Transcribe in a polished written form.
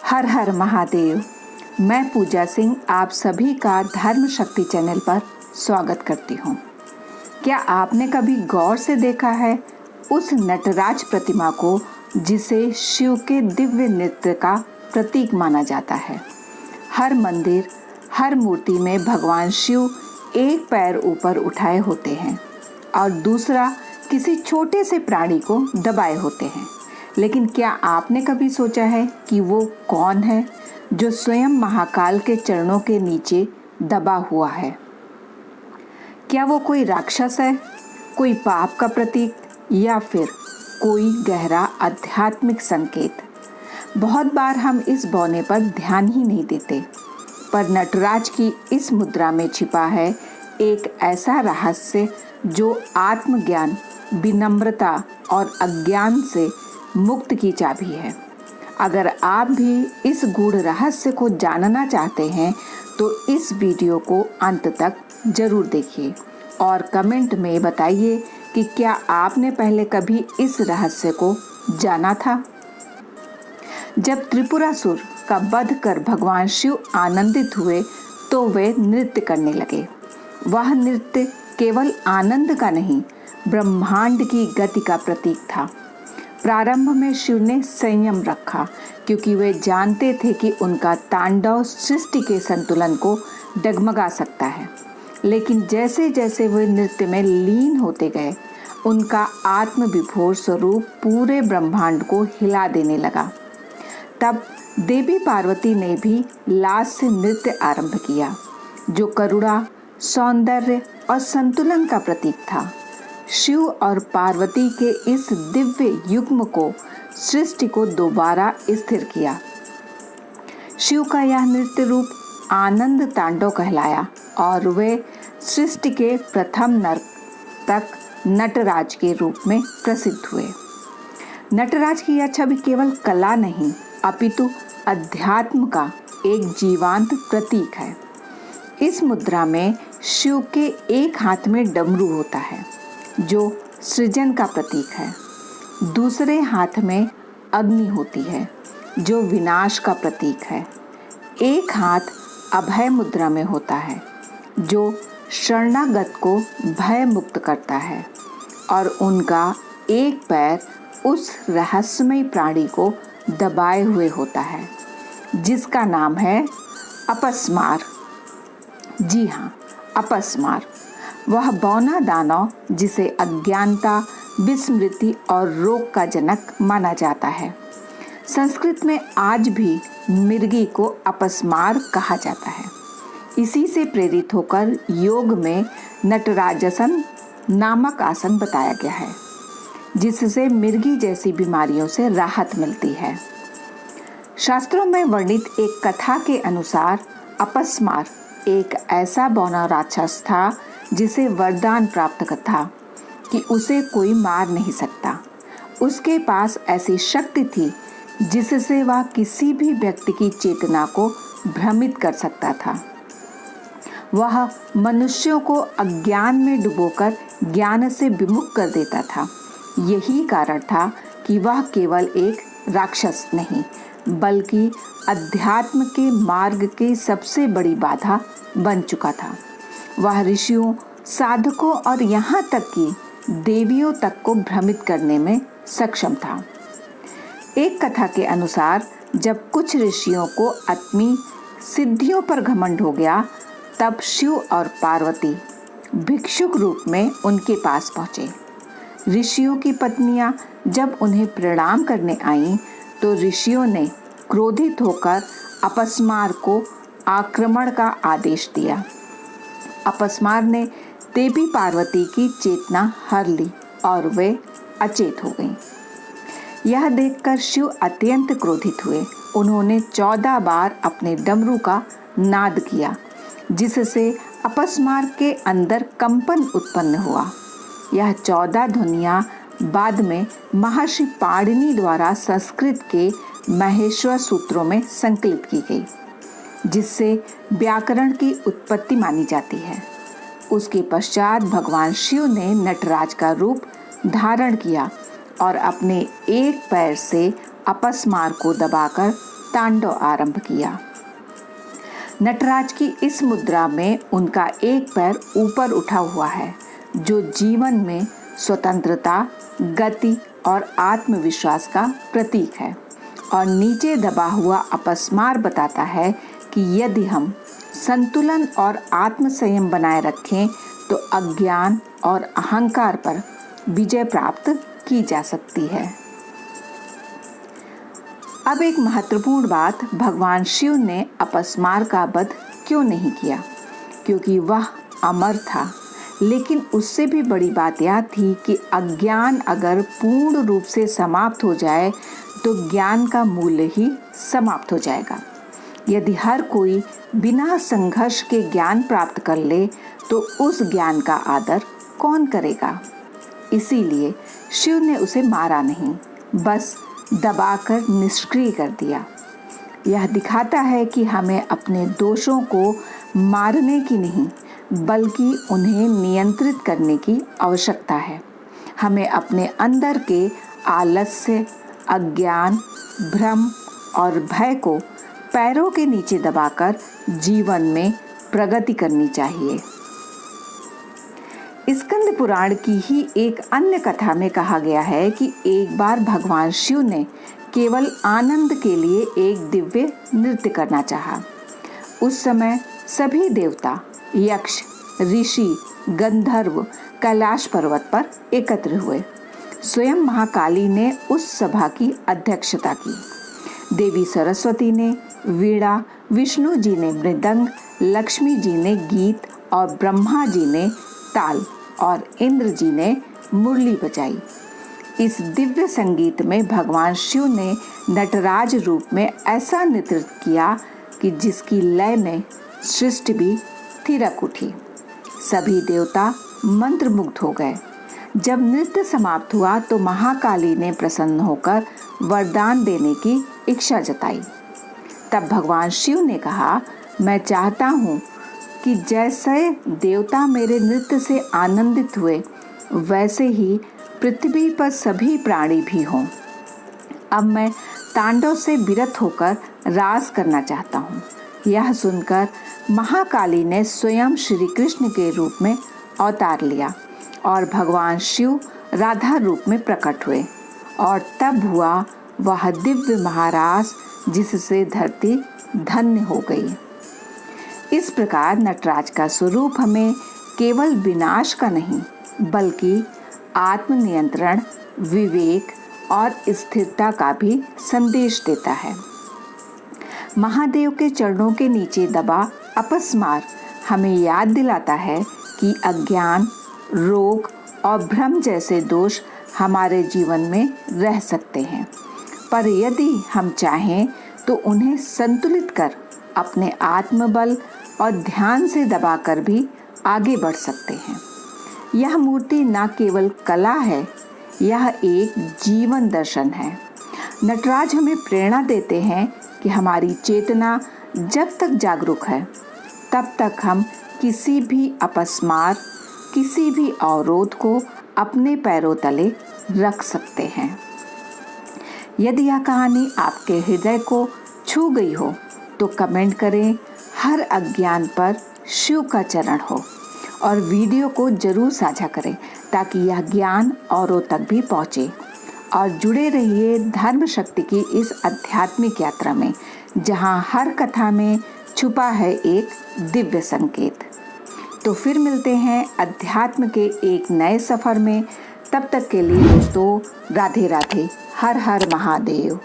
हर हर महादेव। मैं पूजा सिंह आप सभी का धर्म शक्ति चैनल पर स्वागत करती हूँ। क्या आपने कभी गौर से देखा है उस नटराज प्रतिमा को जिसे शिव के दिव्य नृत्य का प्रतीक माना जाता है। हर मंदिर, हर मूर्ति में भगवान शिव एक पैर ऊपर उठाए होते हैं और दूसरा किसी छोटे से प्राणी को दबाए होते हैं। लेकिन क्या आपने कभी सोचा है कि वो कौन है जो स्वयं महाकाल के चरणों के नीचे दबा हुआ है? क्या वो कोई राक्षस है, कोई पाप का प्रतीक, या फिर कोई गहरा आध्यात्मिक संकेत? बहुत बार हम इस बौने पर ध्यान ही नहीं देते, पर नटराज की इस मुद्रा में छिपा है एक ऐसा रहस्य जो आत्मज्ञान, विनम्रता और अज्ञान से मुक्त की चाबी है। अगर आप भी इस गूढ़ रहस्य को जानना चाहते हैं तो इस वीडियो को अंत तक जरूर देखिए और कमेंट में बताइए कि क्या आपने पहले कभी इस रहस्य को जाना था। जब त्रिपुरासुर का वध कर भगवान शिव आनंदित हुए तो वे नृत्य करने लगे। वह नृत्य केवल आनंद का नहीं, ब्रह्मांड की गति का प्रतीक था। प्रारंभ में शिव ने संयम रखा क्योंकि वे जानते थे कि उनका तांडव सृष्टि के संतुलन को डगमगा सकता है। लेकिन जैसे जैसे वे नृत्य में लीन होते गए, उनका आत्मविभोर स्वरूप पूरे ब्रह्मांड को हिला देने लगा। तब देवी पार्वती ने भी लाज से नृत्य आरंभ किया, जो करुणा, सौंदर्य और संतुलन का प्रतीक था। शिव और पार्वती के इस दिव्य युग्म को सृष्टि को दोबारा स्थिर किया। शिव का यह नृत्य रूप आनंद तांडव कहलाया और वे सृष्टि के प्रथम नर्तक नटराज के रूप में प्रसिद्ध हुए। नटराज की यह छवि केवल कला नहीं, अपितु अध्यात्म का एक जीवंत प्रतीक है। इस मुद्रा में शिव के एक हाथ में डमरू होता है जो सृजन का प्रतीक है। दूसरे हाथ में अग्नि होती है जो विनाश का प्रतीक है। एक हाथ अभय मुद्रा में होता है जो शरणागत को भय मुक्त करता है और उनका एक पैर उस रहस्यमय प्राणी को दबाए हुए होता है जिसका नाम है अपस्मार। जी हाँ, अपस्मार, वह बौना दानव जिसे अज्ञानता, विस्मृति और रोग का जनक माना जाता है। संस्कृत में आज भी मिर्गी को अपस्मार कहा जाता है। इसी से प्रेरित होकर योग में नटराजसन नामक आसन बताया गया है, जिससे मिर्गी जैसी बीमारियों से राहत मिलती है। शास्त्रों में वर्णित एक कथा के अनुसार अपस्मार एक ऐसा बौना राक्षस था जिसे वरदान प्राप्त था कि उसे कोई मार नहीं सकता। उसके पास ऐसी शक्ति थी जिससे वह किसी भी व्यक्ति की चेतना को भ्रमित कर सकता था। वह मनुष्यों को अज्ञान में डुबोकर ज्ञान से विमुख कर देता था। यही कारण था कि वह केवल एक राक्षस नहीं, बल्कि अध्यात्म के मार्ग की सबसे बड़ी बाधा बन चुका था। वह ऋषियों, साधकों और यहाँ तक कि देवियों तक को भ्रमित करने में सक्षम था। एक कथा के अनुसार जब कुछ ऋषियों को अपनी सिद्धियों पर घमंड हो गया, तब शिव और पार्वती भिक्षुक रूप में उनके पास पहुँचे। ऋषियों की पत्नियां जब उन्हें प्रणाम करने आईं, तो ऋषियों ने क्रोधित होकर अपस्मार को आक्रमण का आदेश दिया। अपस्मार ने देवी पार्वती की चेतना हर ली और वे अचेत हो गईं। यह देखकर शिव अत्यंत क्रोधित हुए। उन्होंने 14 बार अपने डमरू का नाद किया, जिससे अपस्मार के अंदर कंपन उत्पन्न हुआ। यह 14 ध्वनियाँ बाद में महर्षि पाणिनि द्वारा संस्कृत के महेश्वर सूत्रों में संकलित की गई, जिससे व्याकरण की उत्पत्ति मानी जाती है। उसके पश्चात भगवान शिव ने नटराज का रूप धारण किया और अपने एक पैर से अपस्मार को दबाकर तांडव आरंभ किया। नटराज की इस मुद्रा में उनका एक पैर ऊपर उठा हुआ है, जो जीवन में स्वतंत्रता, गति और आत्मविश्वास का प्रतीक है, और नीचे दबा हुआ अपस्मार बताता है कि यदि हम संतुलन और आत्मसंयम बनाए रखें तो अज्ञान और अहंकार पर विजय प्राप्त की जा सकती है। अब एक महत्वपूर्ण बात, भगवान शिव ने अपस्मार का वध क्यों नहीं किया? क्योंकि वह अमर था। लेकिन उससे भी बड़ी बात यह थी कि अज्ञान अगर पूर्ण रूप से समाप्त हो जाए तो ज्ञान का मूल्य ही समाप्त हो जाएगा। यदि हर कोई बिना संघर्ष के ज्ञान प्राप्त कर ले तो उस ज्ञान का आदर कौन करेगा? इसीलिए शिव ने उसे मारा नहीं, बस दबाकर निष्क्रिय कर दिया। यह दिखाता है कि हमें अपने दोषों को मारने की नहीं, बल्कि उन्हें नियंत्रित करने की आवश्यकता है। हमें अपने अंदर के आलस्य, अज्ञान, भ्रम और भय को पैरों के नीचे दबाकर जीवन में प्रगति करनी चाहिए। स्कंद पुराण की ही एक अन्य कथा में कहा गया है कि एक बार भगवान शिव ने केवल आनंद के लिए एक दिव्य नृत्य करना चाहा। उस समय सभी देवता, यक्ष, ऋषि, गंधर्व कैलाश पर्वत पर एकत्र हुए। स्वयं महाकाली ने उस सभा की अध्यक्षता की। देवी सरस्वती ने वीणा, विष्णु जी ने मृदंग, लक्ष्मी जी ने गीत और ब्रह्मा जी ने ताल और इंद्र जी ने मुरली बजाई। इस दिव्य संगीत में भगवान शिव ने नटराज रूप में ऐसा नृत्य किया कि जिसकी लय में सृष्टि भी थिरक उठी। सभी देवता मंत्रमुग्ध हो गए। जब नृत्य समाप्त हुआ तो महाकाली ने प्रसन्न होकर वरदान देने की इच्छा जताई। तब भगवान शिव ने कहा, मैं चाहता हूँ कि जैसे देवता मेरे नृत्य से आनंदित हुए, वैसे ही पृथ्वी पर सभी प्राणी भी हों। अब मैं तांडव से विरत होकर रास करना चाहता हूँ। यह सुनकर महाकाली ने स्वयं श्री कृष्ण के रूप में अवतार लिया और भगवान शिव राधा रूप में प्रकट हुए, और तब हुआ वह दिव्य महारास जिससे धरती धन्य हो गई। इस प्रकार नटराज का स्वरूप हमें केवल विनाश का नहीं, बल्कि आत्मनियंत्रण, विवेक और स्थिरता का भी संदेश देता है। महादेव के चरणों के नीचे दबा अपस्मार हमें याद दिलाता है कि अज्ञान, रोग और भ्रम जैसे दोष हमारे जीवन में रह सकते हैं, पर यदि हम चाहें तो उन्हें संतुलित कर अपने आत्मबल और ध्यान से दबाकर भी आगे बढ़ सकते हैं। यह मूर्ति न केवल कला है, यह एक जीवन दर्शन है। नटराज हमें प्रेरणा देते हैं कि हमारी चेतना जब तक जागरूक है, तब तक हम किसी भी अपस्मार, किसी भी अवरोध को अपने पैरों तले रख सकते हैं। यदि यह कहानी आपके हृदय को छू गई हो तो कमेंट करें, हर अज्ञान पर शिव का चरण हो, और वीडियो को जरूर साझा करें ताकि यह ज्ञान औरों तक भी पहुँचे। और जुड़े रहिए धर्म शक्ति की इस आध्यात्मिक यात्रा में, जहाँ हर कथा में छुपा है एक दिव्य संकेत। तो फिर मिलते हैं अध्यात्म के एक नए सफर में। तब तक के लिए दोस्तों, राधे राधे, हर हर महादेव।